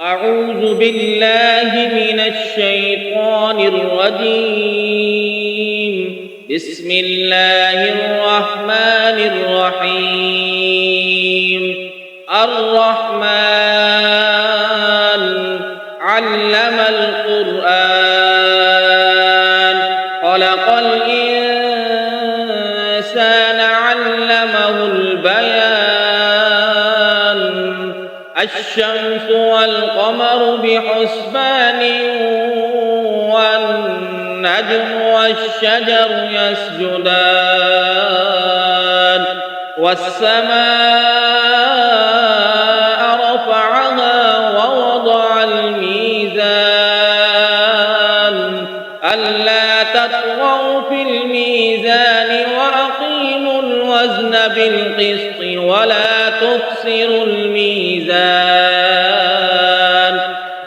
أعوذ بالله من الشيطان الرجيم. بسم الله الرحمن الرحيم. الرحمن علم القرآن خلق الإنسان علمه البيان. الشمس والقمر بحسبان والنجم والشجر يسجدان والسماء رفعها ووضع الميزان ألا تطغوا في الميزان وأقيموا الوزن بالقسط ولا تخسروا الميزان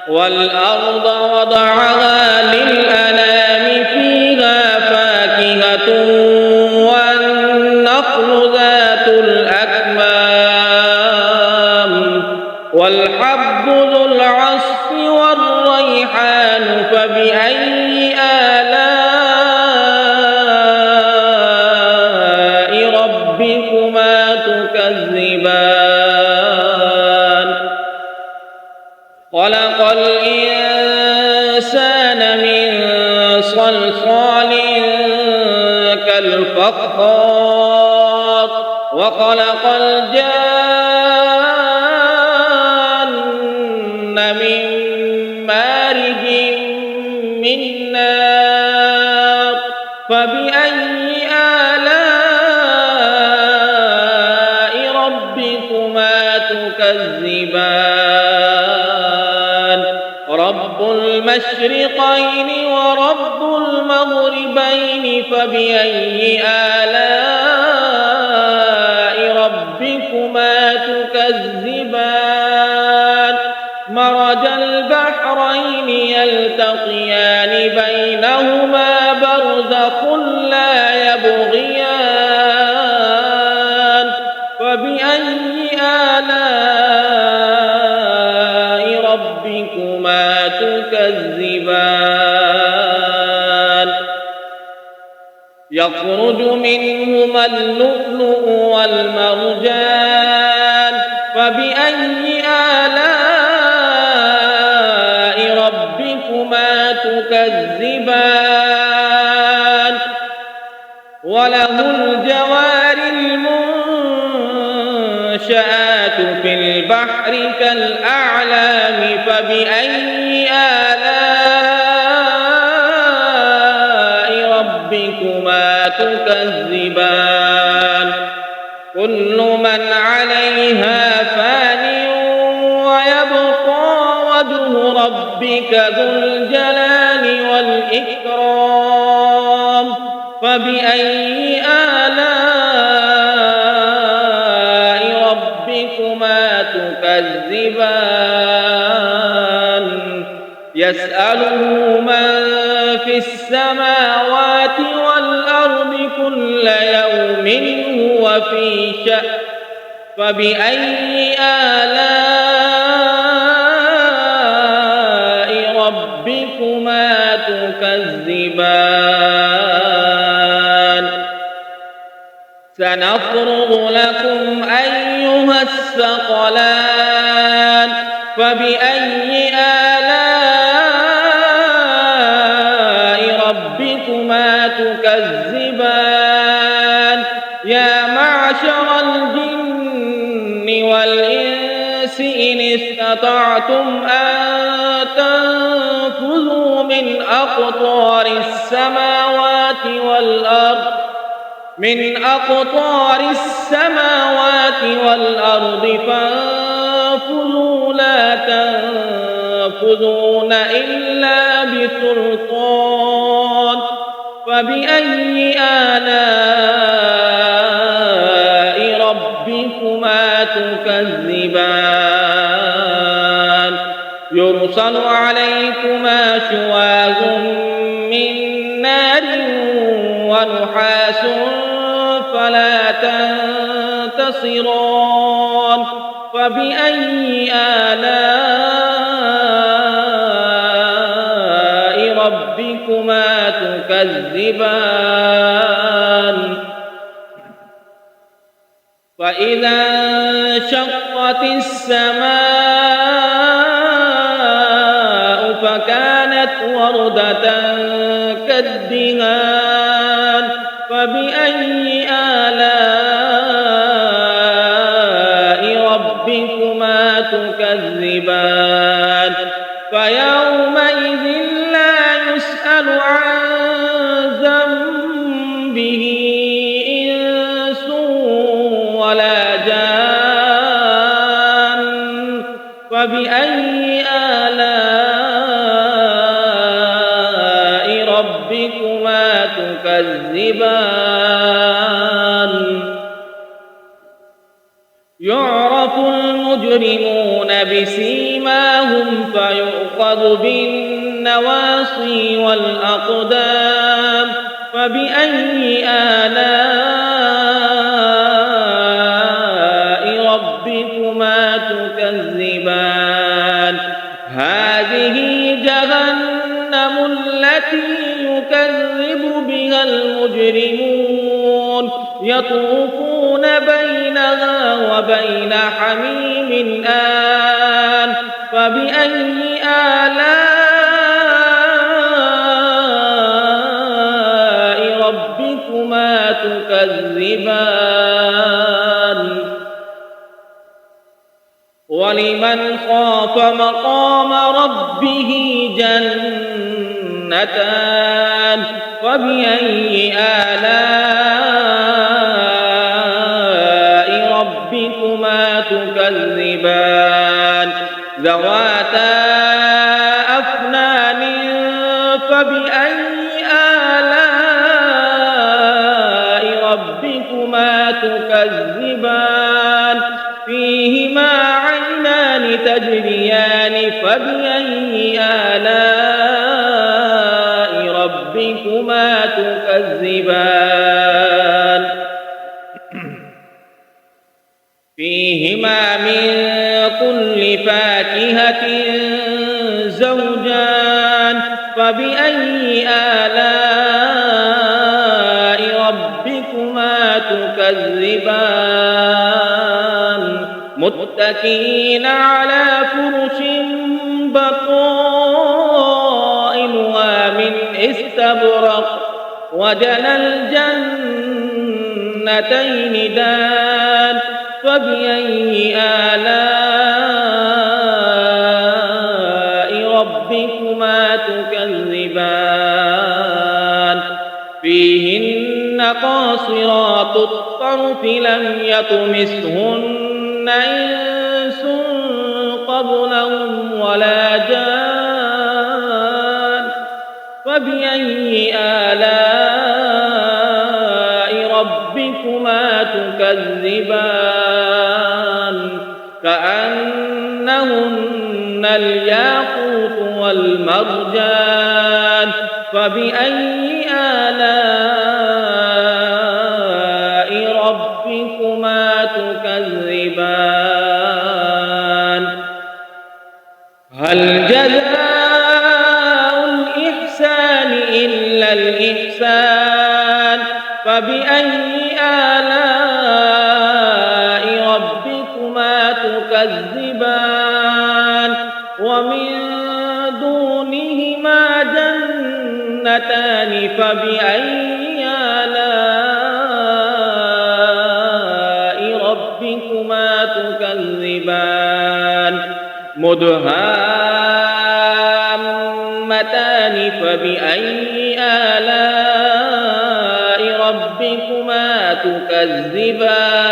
والأرض وضعها للأنام فيها فاكهة والنخل ذات الأكمام والحب ذو العصف والريحان فبأي آلاء ربكما تكذبان. خلق الإنسان من صلصال كالفخار وخلق الجان من مارج من نار فبأي آلاء ربكما تكذبان. رب المشرقين ورب المغربين فبأي آلاء ربكما تكذبان. مرج البحرين يلتقيان بينهما برزخ لا يبغيان فبأي آلاء ربكما تكذبان. يخرج منهما اللؤلؤ والمرجان فبأي آلاء ربكما تكذبان. وله الجوار المنشآت في البحر كالأعلام فبأي آلاء ربكما تكذبان. كل من عليها فان ويبقى وجه ربك ذو الجلال والإكرام فبأي آلاء ربكما تكذبان. يسأله من في السماوات والأرض كل يوم هو في شأن فبأي آلاء ربكما تكذبان. سنفرغ لكم أيها الثقلان فبأي آلاء ربكما تكذبان. يا معشر الجن والإنس إن استطعتم أن تنفذوا من أقطار السماوات والأرض فانفذوا لا تنفذون إلا بسلطان فبأي آلاء ربكما تكذبان. يرسل عليكما شواظ من نار ونحاس فلا تنتصران فبأي آلاء تكذبان فإذا انشقت السماء فكانت وردة كالدهان فبأي آلاء ربكما تكذبان فيومئذ لا يسأل عن ذنبه إنس ولا جان فبأي آلاء ربكما تكذبان يعرف المجرمون بسيماهم فيؤخذ بالنواصي والأقدام فبأي آلاء ربكما تكذبان هذه جهنم التي يكذب بها المجرمون يطوفون بينها وبين حميم آن فبأي آلاء ربكما تكذبان ولمن خاف مقام ربه جنتان فبأي آلاء ربكما تكذبان ذواتا أفنان فبأي آلاء ربكما تكذبان فيهما عينان تجريان فبأي آلاء ربكما تكذبان فيهما من كل فاكهة زوجان فبأي آلاء ربكما تكذبان متكئين على فرش بطائنها من استبرق وجنى الجنتين دان فبأي آلاء ربكما تكذبان فيهن قاصرات الطرف لم يطمثهن إنس قبلهم ولا جان فبأي آلاء ربكما تكذبان كأنهن الياقوت والمرجان فبأي آلاء ربكما تكذبان هل جزاء الإحسان إلا الإحسان فبأي آلاء ربكما تكذبان ومن دونهما جنتان فبأي آلاء ربكما تكذبان مدهامتان فبأي آلاء ربكما تكذبان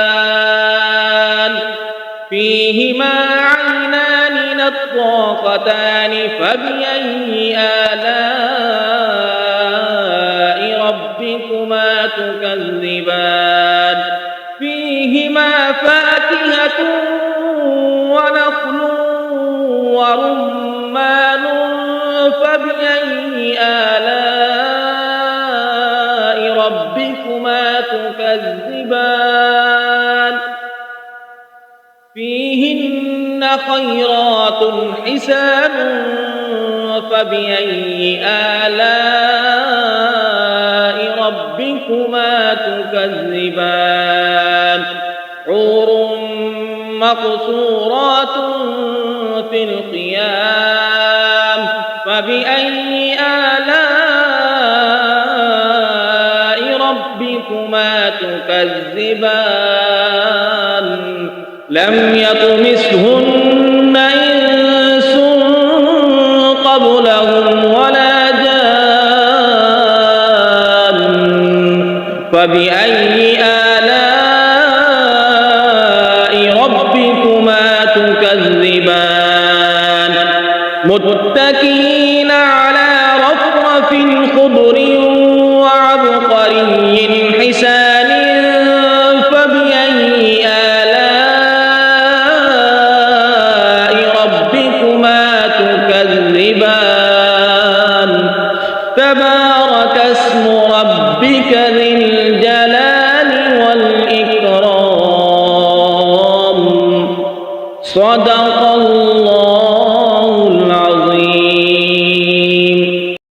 فيهما عينان نضاختان فبأي آلاء ربكما تكذبان فيهما فاكهة ونخل ورمان فبأي آلاء ربكما تكذبان فيهن خيرات حسان فبأي آلاء تكذبان حور مقصورات في الخيام فبأي آلاء ربكما تكذبان لم يطمثهن إنس قبلهم ولا جان فبأي آلاء ربكما تكذبان متكئين على رفرف خضر وعبقري حسان فبأي آلاء ربكما تكذبان تبارك اسم ربك ذي الجلال والإكرام صدق الله